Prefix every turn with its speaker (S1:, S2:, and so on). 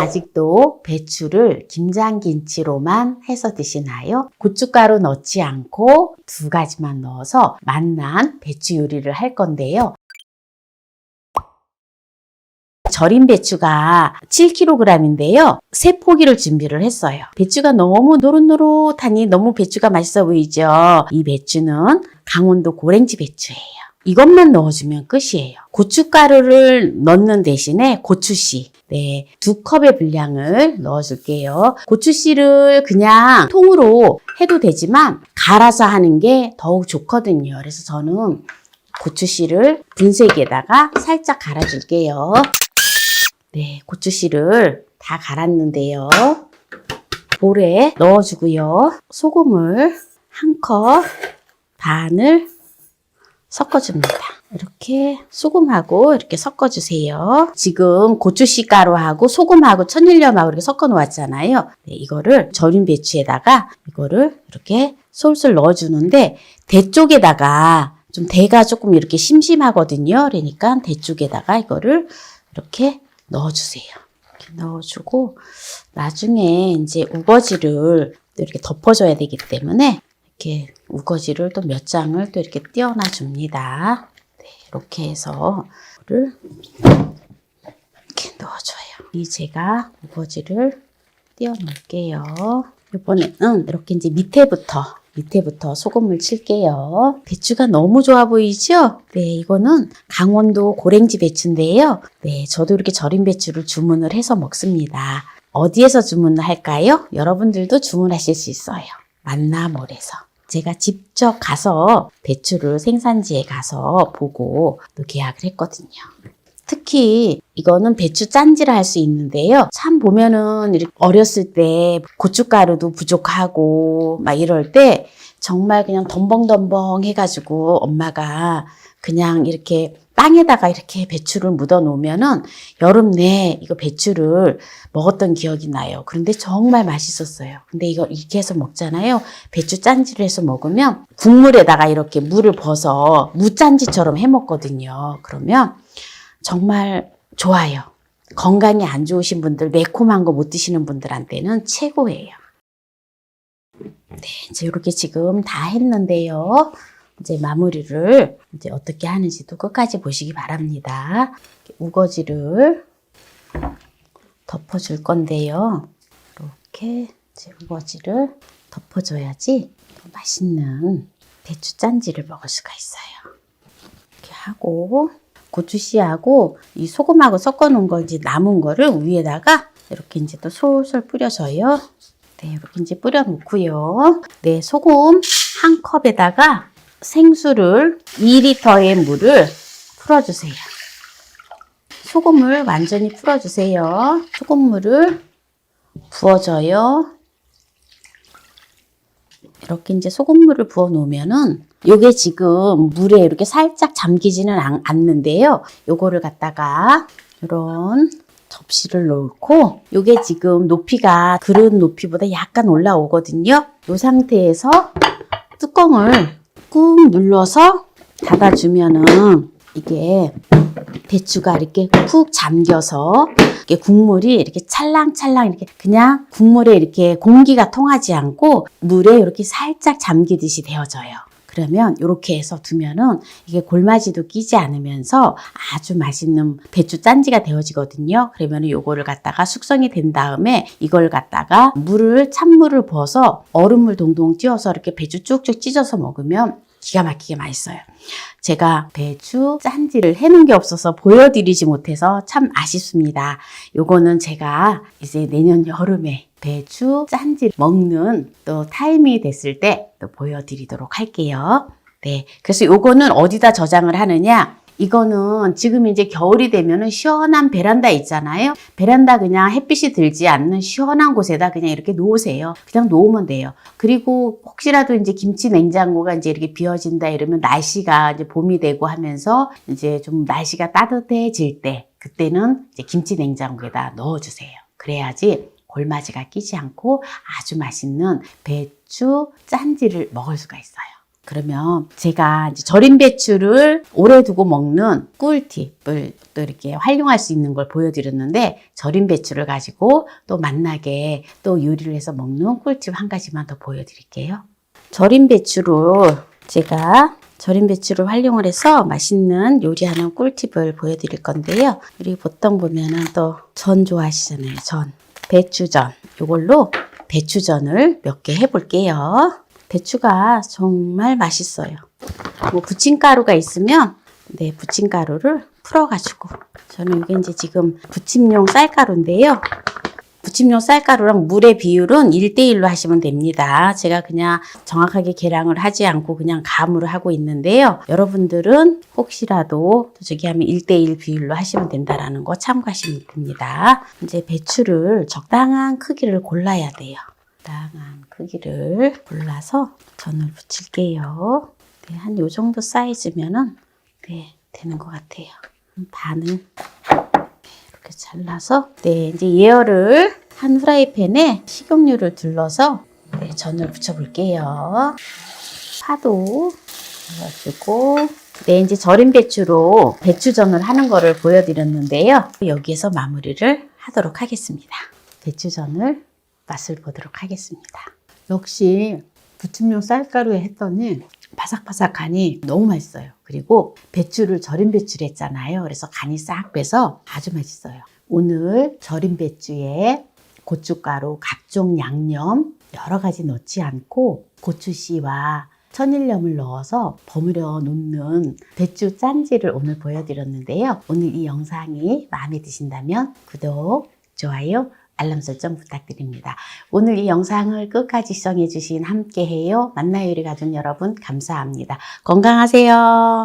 S1: 아직도 배추를 김장김치로만 해서 드시나요? 고춧가루 넣지 않고 두 가지만 넣어서 맛난 배추 요리를 할 건데요. 절인 배추가 7kg인데요. 3포기를 준비를 했어요. 배추가 너무 노릇노릇하니 너무 배추가 맛있어 보이죠? 이 배추는 강원도 고랭지 배추예요. 이것만 넣어주면 끝이에요. 고춧가루를 넣는 대신에 고추씨, 2컵의 분량을 넣어줄게요. 고추씨를 그냥 통으로 해도 되지만 갈아서 하는 게 더욱 좋거든요. 그래서 저는 고추씨를 분쇄기에다가 살짝 갈아줄게요. 고추씨를 다 갈았는데요. 볼에 넣어주고요. 소금을 1컵 반을 섞어줍니다. 이렇게 소금하고 이렇게 섞어주세요. 지금 고추씨 가루하고 소금하고 천일염하고 이렇게 섞어 놓았잖아요. 이거를 절인 배추에다가 이거를 이렇게 솔솔 넣어주는데 대 쪽에다가 좀 대가 조금 이렇게 심심하거든요. 그러니까 대 쪽에다가 이거를 이렇게 넣어주세요. 이렇게 넣어주고 나중에 이제 우거지를 이렇게 덮어줘야 되기 때문에 이렇게 우거지를 또 몇 장을 또 이렇게 띄워놔 줍니다. 이렇게 해서 이거를 이렇게 넣어줘요. 제가 우거지를 띄워 놓을게요. 이번에는 이렇게 이제 밑에부터 소금을 칠게요. 배추가 너무 좋아 보이죠? 이거는 강원도 고랭지 배추인데요. 저도 이렇게 절인 배추를 주문을 해서 먹습니다. 어디에서 주문을 할까요? 여러분들도 주문하실 수 있어요. 만나몰에서. 제가 직접 가서 배추를 생산지에 가서 보고 또 계약을 했거든요. 특히 이거는 배추 짠지를 할 수 있는데요. 참 보면은 이렇게 어렸을 때 고춧가루도 부족하고 막 이럴 때 정말 그냥 덤벙덤벙 해가지고 엄마가 그냥 이렇게 빵에다가 이렇게 배추를 묻어 놓으면은 여름 내 이거 배추를 먹었던 기억이 나요. 그런데 정말 맛있었어요. 근데 이거 이렇게 해서 먹잖아요. 배추 짠지를 해서 먹으면 국물에다가 이렇게 물을 부어서 무짠지처럼 해 먹거든요. 그러면 정말 좋아요. 건강이 안 좋으신 분들, 매콤한 거 못 드시는 분들한테는 최고예요. 이제 이렇게 지금 다 했는데요. 이제 마무리를 이제 어떻게 하는지도 끝까지 보시기 바랍니다. 우거지를 덮어줄 건데요. 이렇게 이제 우거지를 덮어줘야지 맛있는 배추 짠지를 먹을 수가 있어요. 이렇게 하고 고추씨하고 이 소금하고 섞어 놓은 거 이제 남은 거를 위에다가 이렇게 이제 또 솔솔 뿌려줘요. 이렇게 이제 뿌려 놓고요. 소금 1컵에다가 생수를 2리터의 물을 풀어주세요. 소금을 완전히 풀어주세요. 소금물을 부어줘요. 이렇게 이제 소금물을 부어 놓으면은 요게 지금 물에 이렇게 살짝 잠기지는 않는데요. 요거를 갖다가 이런 접시를 놓고 요게 지금 높이가 그릇 높이보다 약간 올라오거든요. 요 상태에서 뚜껑을 꾹 눌러서 닫아주면은 이게 배추가 이렇게 푹 잠겨서 이렇게 국물이 이렇게 찰랑찰랑 이렇게 그냥 국물에 이렇게 공기가 통하지 않고 물에 이렇게 살짝 잠기듯이 되어져요. 그러면 이렇게 해서 두면은 이게 골마지도 끼지 않으면서 아주 맛있는 배추 짠지가 되어지거든요. 그러면 요거를 갖다가 숙성이 된 다음에 이걸 갖다가 찬물을 부어서 얼음물 동동 띄워서 이렇게 배추 쭉쭉 찢어서 먹으면 기가 막히게 맛있어요. 제가 배추 짠지를 해놓은 게 없어서 보여드리지 못해서 참 아쉽습니다. 요거는 제가 이제 내년 여름에 배추 짠지 먹는 또 타이밍이 됐을 때 또 보여드리도록 할게요. 그래서 요거는 어디다 저장을 하느냐? 이거는 지금 이제 겨울이 되면은 시원한 베란다 있잖아요. 베란다 그냥 햇빛이 들지 않는 시원한 곳에다 그냥 이렇게 놓으세요. 그냥 놓으면 돼요. 그리고 혹시라도 이제 김치 냉장고가 이제 이렇게 비어진다 이러면 날씨가 이제 봄이 되고 하면서 이제 좀 날씨가 따뜻해질 때 그때는 이제 김치 냉장고에다 넣어주세요. 그래야지 골마지가 끼지 않고 아주 맛있는 배추 짠지를 먹을 수가 있어요. 그러면 제가 이제 절임 배추를 오래 두고 먹는 꿀팁을 또 이렇게 활용할 수 있는 걸 보여드렸는데, 절임 배추를 가지고 또 맛나게 또 요리를 해서 먹는 꿀팁 한 가지만 더 보여드릴게요. 절임 배추를 활용을 해서 맛있는 요리하는 꿀팁을 보여드릴 건데요. 우리 보통 보면은 또 전 좋아하시잖아요. 전. 배추전. 이걸로 배추전을 몇 개 해볼게요. 배추가 정말 맛있어요. 뭐 부침가루가 있으면 부침가루를 풀어가지고, 저는 이게 이제 지금 부침용 쌀가루인데요. 부침용 쌀가루랑 물의 비율은 1대1로 하시면 됩니다. 제가 그냥 정확하게 계량을 하지 않고 그냥 감으로 하고 있는데요. 여러분들은 혹시라도 저기 하면 1대1 비율로 하시면 된다라는 거 참고하시면 됩니다. 이제 배추를 적당한 크기를 골라야 돼요. 적당한 크기를 골라서 전을 부칠게요. 네, 한 요 정도 사이즈면은 되는 것 같아요. 반을 이렇게 잘라서 이제 예열을 한 후라이팬에 식용유를 둘러서 전을 부쳐 볼게요. 파도 넣어주고, 이제 절임 배추로 배추전을 하는 거를 보여드렸는데요. 여기에서 마무리를 하도록 하겠습니다. 배추전을 맛을 보도록 하겠습니다. 역시 부침용 쌀가루에 했더니 바삭바삭하니 너무 맛있어요. 그리고 배추를 절임 배추를 했잖아요. 그래서 간이 싹 배서 아주 맛있어요. 오늘 절임 배추에 고춧가루, 각종 양념 여러 가지 넣지 않고 고추씨와 천일염을 넣어서 버무려 놓는 배추 짠지를 오늘 보여드렸는데요. 오늘 이 영상이 마음에 드신다면 구독, 좋아요, 알람 설정 부탁드립니다. 오늘 이 영상을 끝까지 시청해주신 함께해요 만나요 요리 가족 여러분, 감사합니다. 건강하세요.